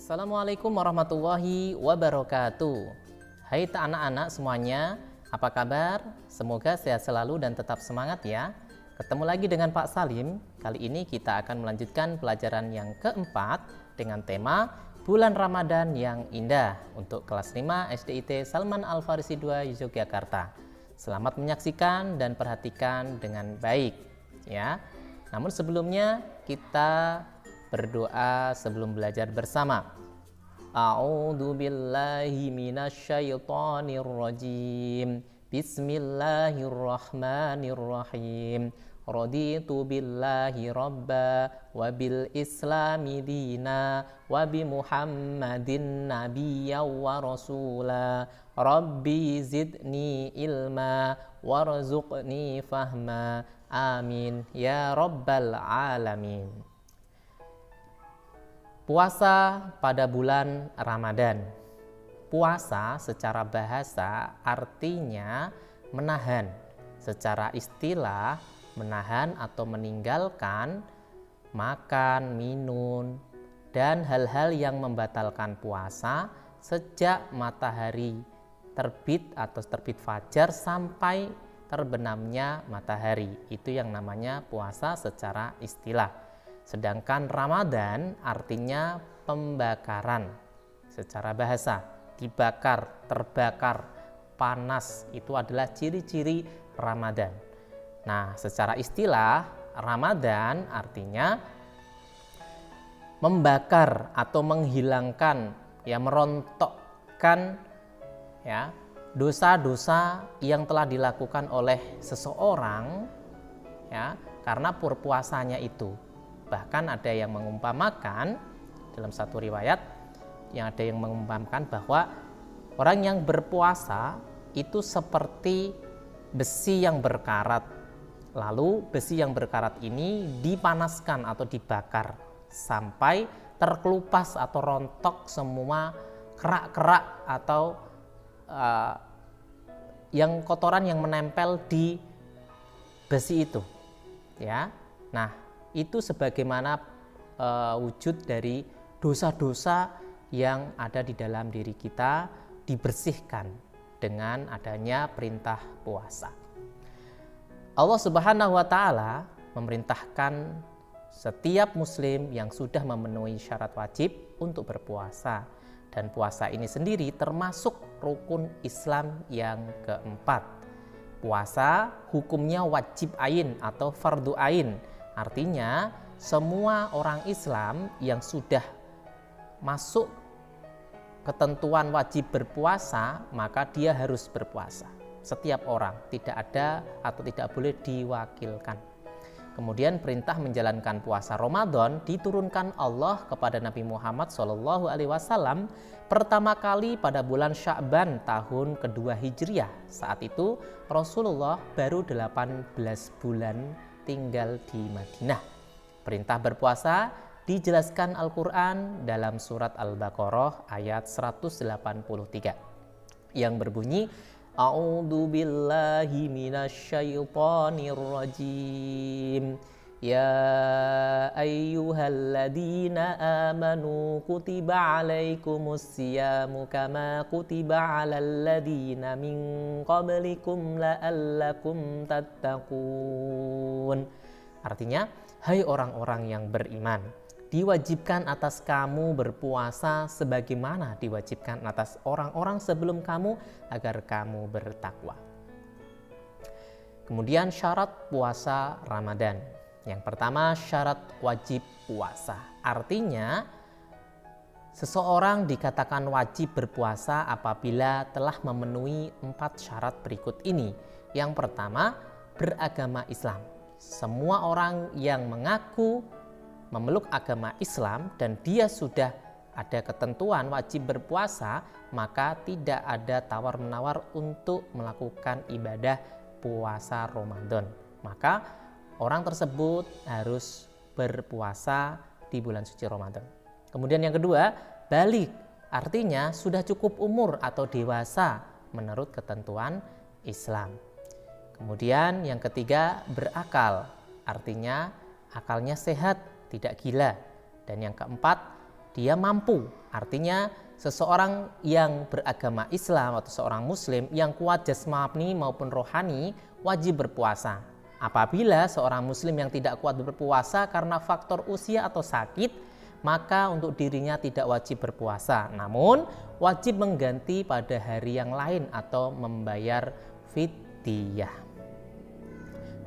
Assalamualaikum warahmatullahi wabarakatuh. Hai anak-anak semuanya, apa kabar? Semoga sehat selalu dan tetap semangat ya. Ketemu lagi dengan Pak Salim. Kali ini kita akan melanjutkan pelajaran yang keempat dengan tema Bulan Ramadan yang Indah untuk kelas 5 SDIT Salman Al Farisi 2 Yogyakarta. Selamat menyaksikan dan perhatikan dengan baik ya. Namun sebelumnya kita berdoa sebelum belajar bersama. A'udzu billahi minasyaitonir rajim. Bismillahirrahmanirrahim. Raditu billahi rabba wa bil islami dina wa bi Muhammadin nabiyya wa rasula. Rabbi zidni ilma warzuqni fahma. Amin ya rabbal alamin. Puasa pada bulan Ramadan. Puasa secara bahasa artinya menahan. Secara istilah menahan atau meninggalkan makan, minum, dan hal-hal yang membatalkan puasa sejak matahari terbit atau terbit fajar sampai terbenamnya matahari. Itu yang namanya puasa secara istilah. Sedangkan Ramadan artinya pembakaran secara bahasa, dibakar, terbakar, panas, itu adalah ciri-ciri Ramadan. Nah, secara istilah Ramadan artinya membakar atau menghilangkan, ya merontokkan ya dosa-dosa yang telah dilakukan oleh seseorang ya karena berpuasanya itu. Bahkan ada yang mengumpamakan dalam satu riwayat yang ada yang mengumpamakan bahwa orang yang berpuasa itu seperti besi yang berkarat. Lalu besi yang berkarat ini dipanaskan atau dibakar sampai terkelupas atau rontok semua kerak-kerak atau yang kotoran yang menempel di besi itu. Ya. Nah, itu sebagaimana wujud dari dosa-dosa yang ada di dalam diri kita dibersihkan dengan adanya perintah puasa. Allah Subhanahu wa taala memerintahkan setiap muslim yang sudah memenuhi syarat wajib untuk berpuasa, dan puasa ini sendiri termasuk rukun Islam yang keempat. Puasa hukumnya wajib ain atau fardu ain. Artinya semua orang Islam yang sudah masuk ketentuan wajib berpuasa, maka dia harus berpuasa. Setiap orang, tidak ada atau tidak boleh diwakilkan. Kemudian perintah menjalankan puasa Ramadan diturunkan Allah kepada Nabi Muhammad SAW pertama kali pada bulan Sya'ban tahun kedua Hijriah. Saat itu Rasulullah baru 18 bulan tinggal di Madinah. Perintah berpuasa dijelaskan Al-Quran dalam surat Al-Baqarah ayat 183 yang berbunyi A'udzu billahi minasyaitonir rajim. Ya ayyuhalladzina amanu kutiba alaikumus siyamu kama kutiba alal ladzina min qablikum la'allakum tattaqun. Artinya, hai orang-orang yang beriman, diwajibkan atas kamu berpuasa sebagaimana diwajibkan atas orang-orang sebelum kamu agar kamu bertakwa. Kemudian syarat puasa Ramadan. Yang pertama, syarat wajib puasa. Artinya seseorang dikatakan wajib berpuasa apabila telah memenuhi 4 syarat berikut ini. Yang pertama, beragama Islam. Semua orang yang mengaku memeluk agama Islam dan dia sudah ada ketentuan wajib berpuasa, maka tidak ada tawar-menawar untuk melakukan ibadah puasa Ramadan. Maka orang tersebut harus berpuasa di bulan suci Ramadan. Kemudian yang kedua, baligh. Artinya sudah cukup umur atau dewasa menurut ketentuan Islam. Kemudian yang ketiga, berakal. Artinya akalnya sehat, tidak gila. Dan yang keempat, dia mampu. Artinya seseorang yang beragama Islam atau seorang muslim yang kuat jasmani maupun rohani wajib berpuasa. Apabila seorang muslim yang tidak kuat berpuasa karena faktor usia atau sakit, maka untuk dirinya tidak wajib berpuasa, namun wajib mengganti pada hari yang lain atau membayar fidyah.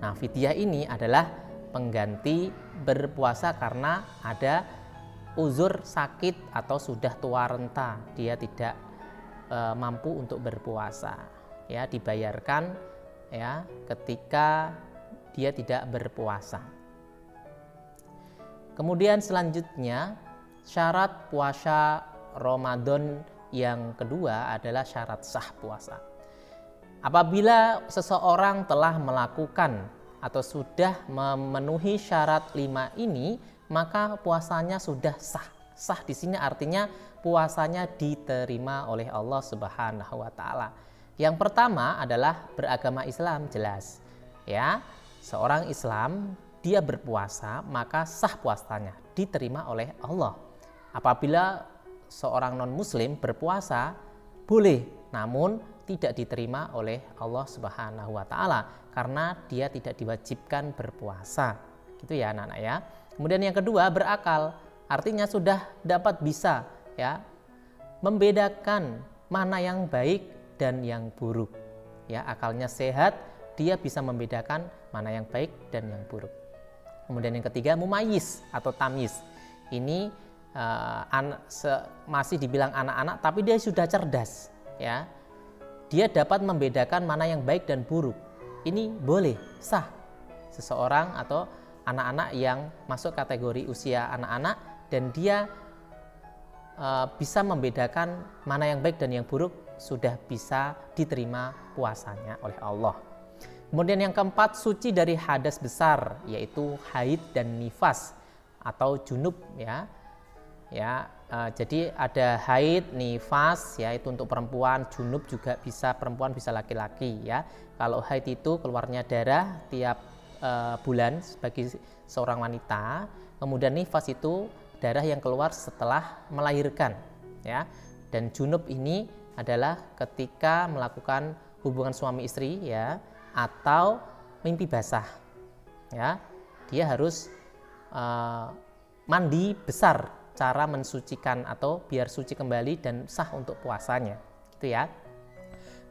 Nah, fidyah ini adalah pengganti berpuasa karena ada uzur sakit atau sudah tua renta, dia tidak mampu untuk berpuasa, ya, dibayarkan ya ketika dia tidak berpuasa. Kemudian selanjutnya syarat puasa Ramadan yang kedua adalah syarat sah puasa. Apabila seseorang telah melakukan atau sudah memenuhi syarat 5 ini, maka puasanya sudah sah. Sah di sini artinya puasanya diterima oleh Allah Subhanahu wa taala. Yang pertama adalah beragama Islam, jelas. Ya, seorang Islam dia berpuasa, maka sah puasanya diterima oleh Allah. Apabila seorang non-muslim berpuasa boleh, namun tidak diterima oleh Allah Subhanahu wa taala karena dia tidak diwajibkan berpuasa. Gitu ya anak-anak ya. Kemudian yang kedua, berakal. Artinya sudah dapat bisa ya membedakan mana yang baik dan yang buruk. Ya, akalnya sehat, dia bisa membedakan mana yang baik dan yang buruk. Kemudian yang ketiga, mumayyiz atau tamyiz. Ini masih dibilang anak-anak tapi dia sudah cerdas ya. Dia dapat membedakan mana yang baik dan buruk. Ini boleh, sah. Seseorang atau anak-anak yang masuk kategori usia anak-anak dan dia bisa membedakan mana yang baik dan yang buruk, sudah bisa diterima puasanya oleh Allah. Kemudian yang keempat, suci dari hadas besar, yaitu haid dan nifas atau junub ya. Jadi ada haid, nifas ya, itu untuk perempuan, junub juga bisa perempuan bisa laki-laki ya. Kalau haid itu keluarnya darah tiap bulan bagi seorang wanita. Kemudian nifas itu darah yang keluar setelah melahirkan ya. Dan junub ini adalah ketika melakukan hubungan suami istri ya, atau mimpi basah ya. Dia harus mandi besar, cara mensucikan atau biar suci kembali dan sah untuk puasanya gitu ya.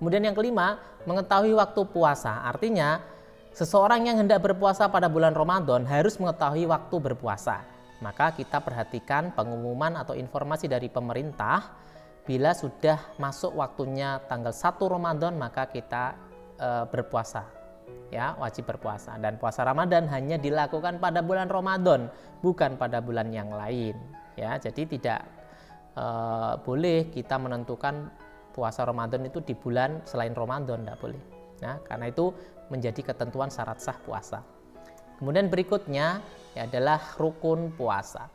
Kemudian yang kelima, mengetahui waktu puasa. Artinya seseorang yang hendak berpuasa pada bulan Ramadan harus mengetahui waktu berpuasa. Maka kita perhatikan pengumuman atau informasi dari pemerintah. Bila sudah masuk waktunya tanggal 1 Ramadan, maka kita berpuasa. Ya, wajib berpuasa. Dan puasa Ramadan hanya dilakukan pada bulan Ramadan, bukan pada bulan yang lain. Ya, jadi tidak boleh kita menentukan puasa Ramadan itu di bulan selain Ramadan, tidak boleh. Nah, karena itu menjadi ketentuan syarat sah puasa. Kemudian berikutnya adalah rukun puasa.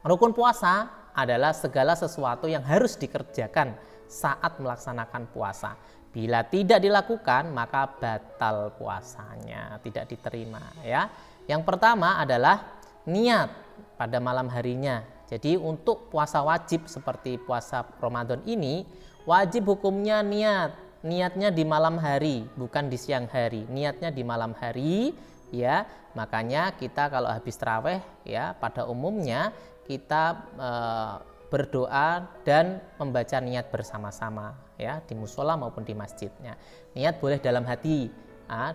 Rukun puasa adalah segala sesuatu yang harus dikerjakan saat melaksanakan puasa. Bila tidak dilakukan, maka batal puasanya, tidak diterima ya. Yang pertama adalah niat pada malam harinya. Jadi untuk puasa wajib seperti puasa Ramadan ini, wajib hukumnya niat. Niatnya di malam hari, bukan di siang hari. Niatnya di malam hari ya. Makanya kita kalau habis tarawih ya, pada umumnya kita berdoa dan membaca niat bersama-sama ya, di musola maupun di masjidnya. Niat boleh dalam hati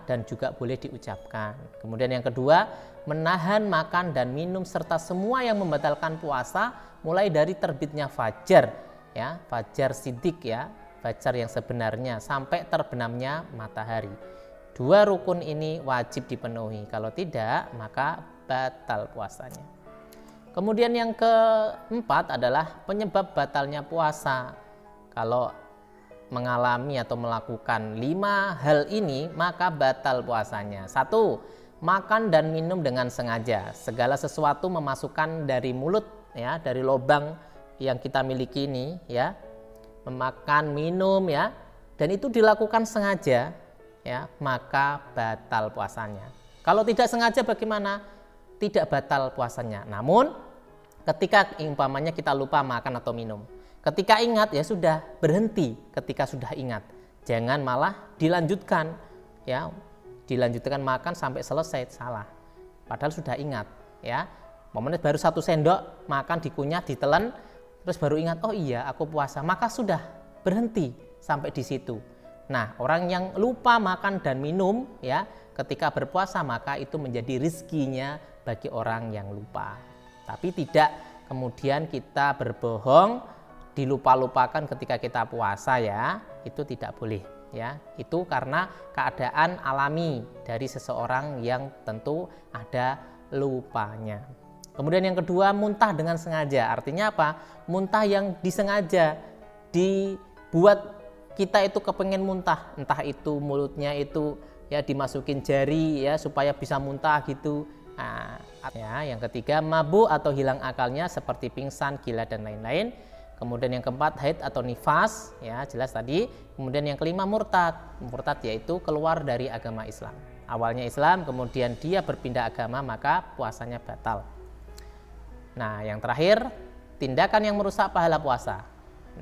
dan juga boleh diucapkan. Kemudian yang kedua, menahan makan dan minum serta semua yang membatalkan puasa mulai dari terbitnya fajar ya, fajar sidik ya, fajar yang sebenarnya sampai terbenamnya matahari. Dua rukun ini wajib dipenuhi. Kalau tidak, maka batal puasanya. Kemudian yang keempat adalah penyebab batalnya puasa. Kalau mengalami atau melakukan 5 hal ini, maka batal puasanya. 1. Makan dan minum dengan sengaja. Segala sesuatu memasukkan dari mulut ya, dari lubang yang kita miliki ini ya, memakan, minum ya, dan itu dilakukan sengaja ya, maka batal puasanya. Kalau tidak sengaja bagaimana? Tidak batal puasanya. Namun Ketika umpamanya kita lupa makan atau minum, ketika ingat ya sudah berhenti ketika sudah ingat. Jangan malah dilanjutkan ya, dilanjutkan makan sampai selesai, salah. Padahal sudah ingat ya. Momennya baru 1 sendok makan dikunyah, ditelan, terus baru ingat, oh iya aku puasa, maka sudah berhenti sampai di situ. Nah, orang yang lupa makan dan minum ya ketika berpuasa, maka itu menjadi rizkinya bagi orang yang lupa. Tapi tidak kemudian kita berbohong, dilupa-lupakan ketika kita puasa ya, itu tidak boleh ya. Itu karena keadaan alami dari seseorang yang tentu ada lupanya. Kemudian yang kedua, muntah dengan sengaja. Artinya apa? Muntah yang disengaja dibuat kita itu kepengen muntah, entah itu mulutnya itu ya dimasukin jari ya supaya bisa muntah gitu. Nah, ya, yang ketiga, mabuk atau hilang akalnya seperti pingsan, gila dan lain-lain. Kemudian yang keempat, haid atau nifas, ya jelas tadi. Kemudian yang kelima, murtad. Murtad yaitu keluar dari agama Islam. Awalnya Islam, kemudian dia berpindah agama, maka puasanya batal. Nah, yang terakhir, tindakan yang merusak pahala puasa.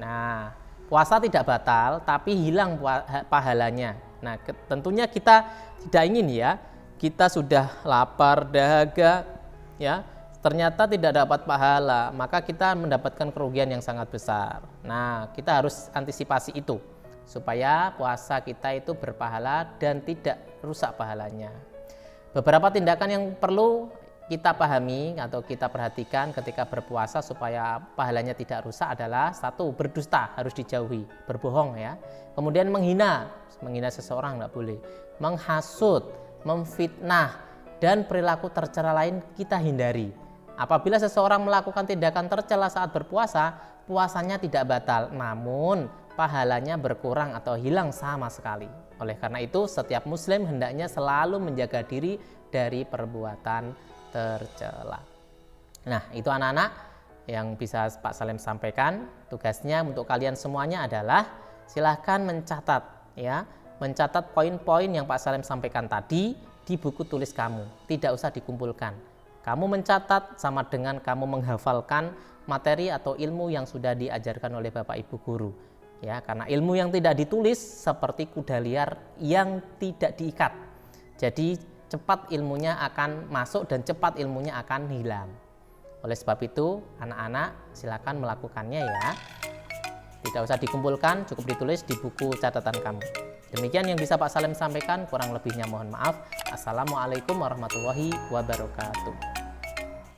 Nah, puasa tidak batal, tapi hilang pahalanya. Nah, tentunya kita tidak ingin ya, kita sudah lapar, dahaga, ya, ternyata tidak dapat pahala, maka kita mendapatkan kerugian yang sangat besar. Nah, kita harus antisipasi itu, supaya puasa kita itu berpahala dan tidak rusak pahalanya. Beberapa tindakan yang perlu kita pahami atau kita perhatikan ketika berpuasa supaya pahalanya tidak rusak adalah: 1, berdusta harus dijauhi, berbohong ya. Kemudian menghina seseorang nggak boleh, menghasut, memfitnah, dan perilaku tercela lain kita hindari. Apabila seseorang melakukan tindakan tercela saat berpuasa, puasanya tidak batal, namun pahalanya berkurang atau hilang sama sekali. Oleh karena itu, setiap muslim hendaknya selalu menjaga diri dari perbuatan tercela. Nah, itu anak-anak yang bisa Pak Salim sampaikan. Tugasnya untuk kalian semuanya adalah silahkan mencatat ya, mencatat poin-poin yang Pak Salim sampaikan tadi di buku tulis kamu. Tidak usah dikumpulkan. Kamu mencatat sama dengan kamu menghafalkan materi atau ilmu yang sudah diajarkan oleh Bapak Ibu guru. Ya, karena ilmu yang tidak ditulis seperti kuda liar yang tidak diikat. Jadi cepat ilmunya akan masuk dan cepat ilmunya akan hilang. Oleh sebab itu, anak-anak silakan melakukannya ya. Tidak usah dikumpulkan, cukup ditulis di buku catatan kamu. Demikian yang bisa Pak Salim sampaikan, kurang lebihnya mohon maaf. Assalamualaikum warahmatullahi wabarakatuh.